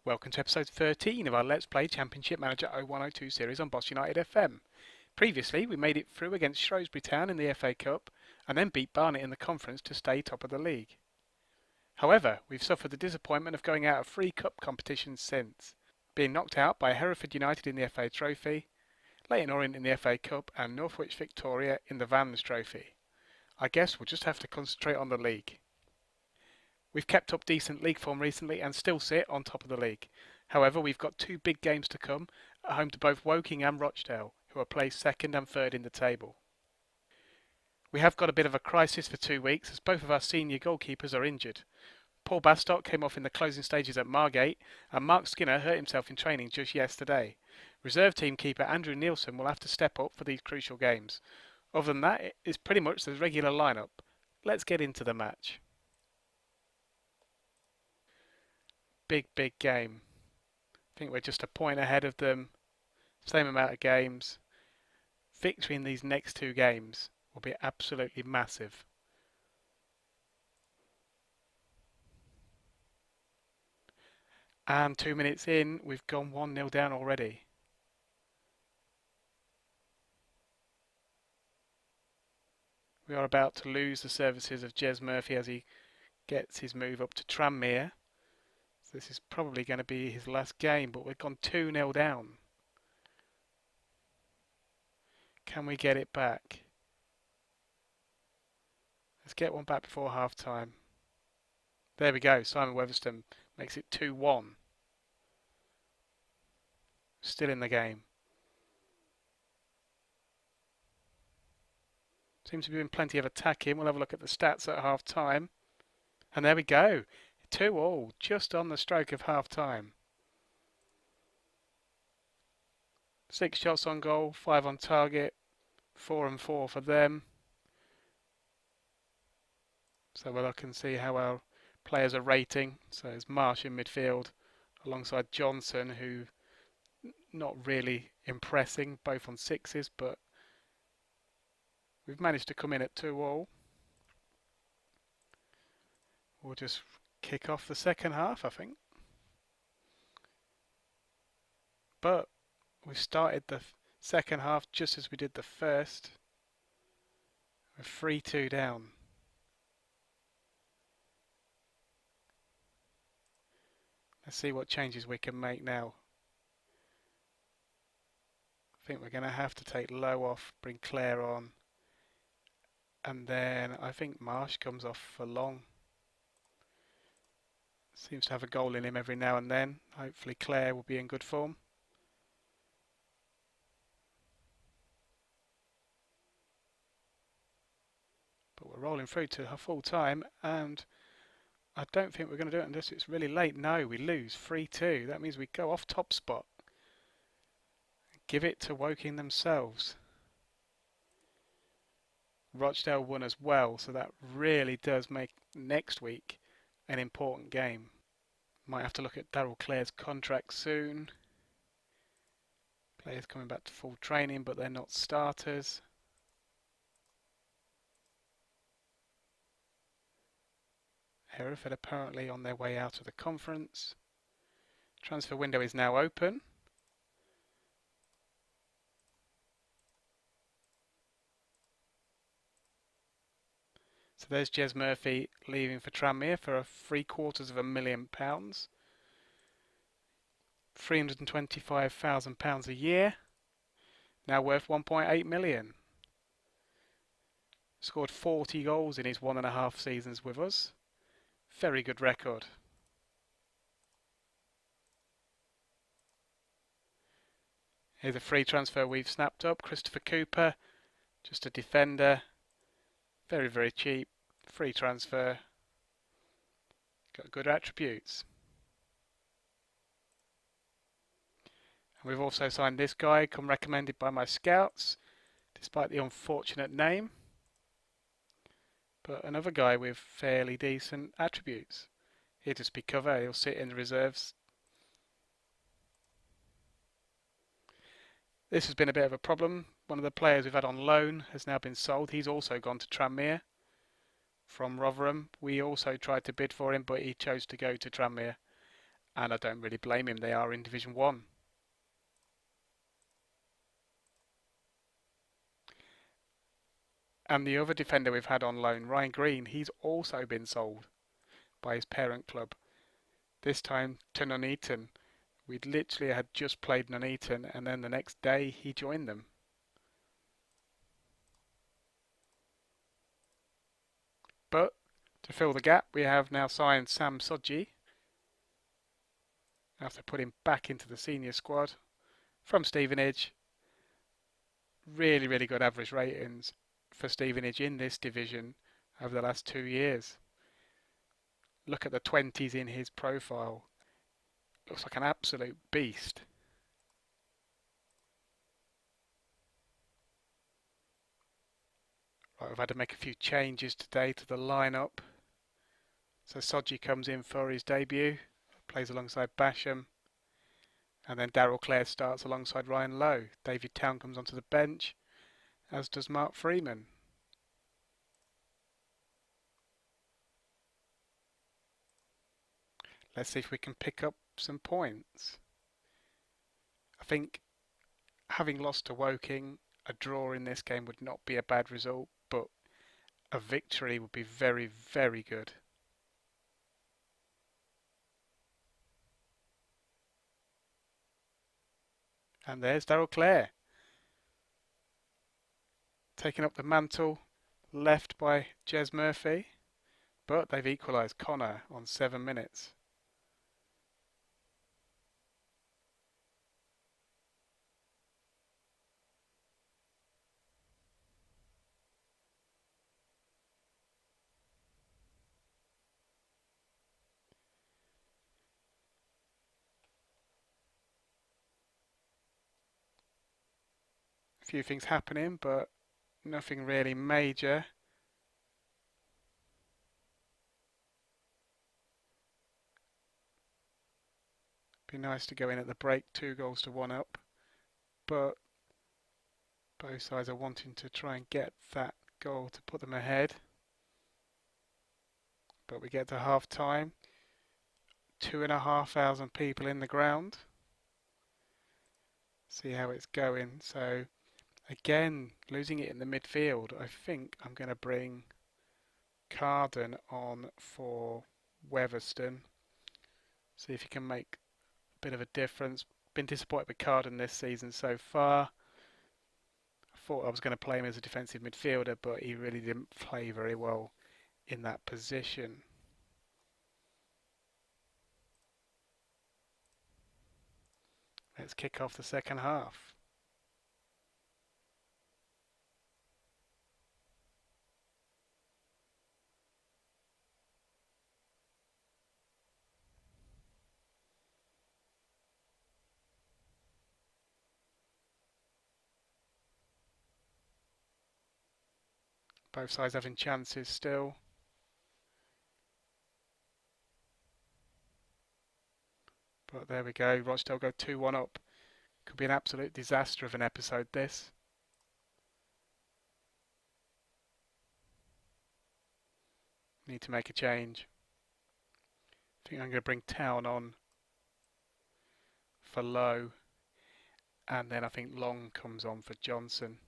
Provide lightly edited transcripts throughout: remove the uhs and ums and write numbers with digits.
Welcome to episode 13 of our Let's Play Championship Manager 0102 series on BostonUnitedFM. Previously, we made it through against Shrewsbury Town in the FA Cup and then beat Barnet in the conference to stay top of the league. However, we've suffered the disappointment of going out of 3 cup competitions since, being knocked out by Hereford United in the FA Trophy, Leyton Orient in the FA Cup and Northwich Victoria in the Vans Trophy. I guess we'll just have to concentrate on the league. We've kept up decent league form recently and still sit on top of the league. However, we've got 2 big games to come at home to both Woking and Rochdale, who are placed 2nd and 3rd in the table. We have got a bit of a crisis for 2 weeks as both of our senior goalkeepers are injured. Paul Bastock came off in the closing stages at Margate and Mark Skinner hurt himself in training just yesterday. Reserve team keeper Andrew Nielsen will have to step up for these crucial games. Other than that, it is pretty much the regular lineup. Let's get into the match. Big game. I think we're just a point ahead of them. Same amount of games. Victory in these next 2 games will be absolutely massive. And 2 minutes in, we've gone 1-0 down already. We are about to lose the services of Jez Murphy as he gets his move up to Tranmere. This is probably going to be his last game, but we've gone 2-0 down. Can we get it back? Let's get one back before half time. There we go. Simon Weatherston makes it 2-1. Still in the game. Seems to be doing plenty of attacking. We'll have a look at the stats at half time. And there we go. 2-2, just on the stroke of half time. 6 shots on goal, 5 on target, 4 and 4 for them. So we'll look and see how our players are rating. So there's Marsh in midfield alongside Johnson, who not really impressing, both on 6s, but we've managed to come in at 2-2. We'll just kick off the second half, I think. But we started the second half just as we did the first. We're 3-2 down. Let's see what changes we can make now. I think we're going to have to take Lowe off, bring Clare on. And then I think Marsh comes off for Long. Seems to have a goal in him every now and then. Hopefully Clare will be in good form. But we're rolling through to full time, and I don't think we're going to do it unless it's really late. No, we lose 3-2. That means we go off top spot. Give it to Woking themselves. Rochdale won as well, so that really does make next week an important game. Might have to look at Darryl Clare's contract soon. Players coming back to full training, but they're not starters. Hereford apparently on their way out of the conference. Transfer window is now open. So there's Jez Murphy leaving for Tranmere for £750,000. £325,000 a year. Now worth 1.8 million. Scored 40 goals in his 1.5 seasons with us. Very good record. Here's a free transfer we've snapped up. Christopher Cooper, just a defender. Very cheap. Free transfer. Got good attributes. And we've also signed this guy, come recommended by my scouts, despite the unfortunate name. But another guy with fairly decent attributes. He'll just be cover, he'll sit in the reserves. This has been a bit of a problem. One of the players we've had on loan has now been sold. He's also gone to Tranmere from Rotherham. We also tried to bid for him, but he chose to go to Tranmere. and I don't really blame him. They are in Division 1. And the other defender we've had on loan, Ryan Green, he's also been sold by his parent club, this time to Nuneaton. We'd literally had just played Nuneaton, and then the next day he joined them. But to fill the gap, we have now signed Sam Sodji, after putting him back into the senior squad from Stevenage. Really, really good average ratings for Stevenage in this division over the last 2 years. Look at the 20s in his profile. Looks like an absolute beast. Right, we've had to make a few changes today to the lineup. So Sodji comes in for his debut, plays alongside Basham. And then Daryl Clare starts alongside Ryan Lowe. David Town comes onto the bench, as does Mark Freeman. Let's see if we can pick up some points. I think having lost to Woking, a draw in this game would not be a bad result, but a victory would be very, very good. And there's Daryl Clare, taking up the mantle, left by Jez Murphy, but they've equalised. Connor on 7 minutes. A few things happening, but nothing really major. Be nice to go in at the break, 2-1 up, but both sides are wanting to try and get that goal to put them ahead. But we get to half time, 2,500 people in the ground. See how it's going. So again, losing it in the midfield. I think I'm going to bring Carden on for Weatherston. See if he can make a bit of a difference. Been disappointed with Carden this season so far. I thought I was going to play him as a defensive midfielder, but he really didn't play very well in that position. Let's kick off the second half. Both sides having chances still. But there we go. Rochdale go 2-1 up. Could be an absolute disaster of an episode, this. Need to make a change. I think I'm going to bring Town on for Lowe. And then I think Long comes on for Johnson.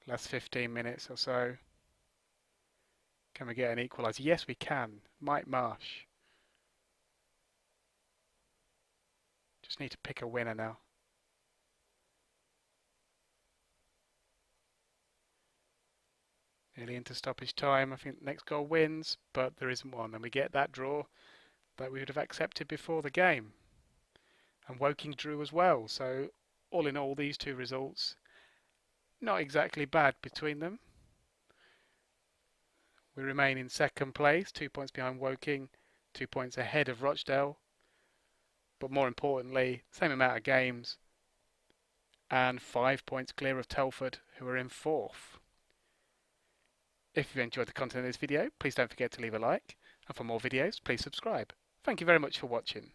Last 15 minutes or so. Can we get an equaliser? Yes, we can. Mike Marsh. Just need to pick a winner now. Nearly into stoppage time. I think the next goal wins, but there isn't one. And we get that draw that we would have accepted before the game. And Woking drew as well. So all in all, these two results, not exactly bad between them. We remain in second place, 2 points behind Woking, 2 points ahead of Rochdale. But more importantly, same amount of games and 5 points clear of Telford, who are in fourth. If you've enjoyed the content of this video, please don't forget to leave a like. And for more videos, please subscribe. Thank you very much for watching.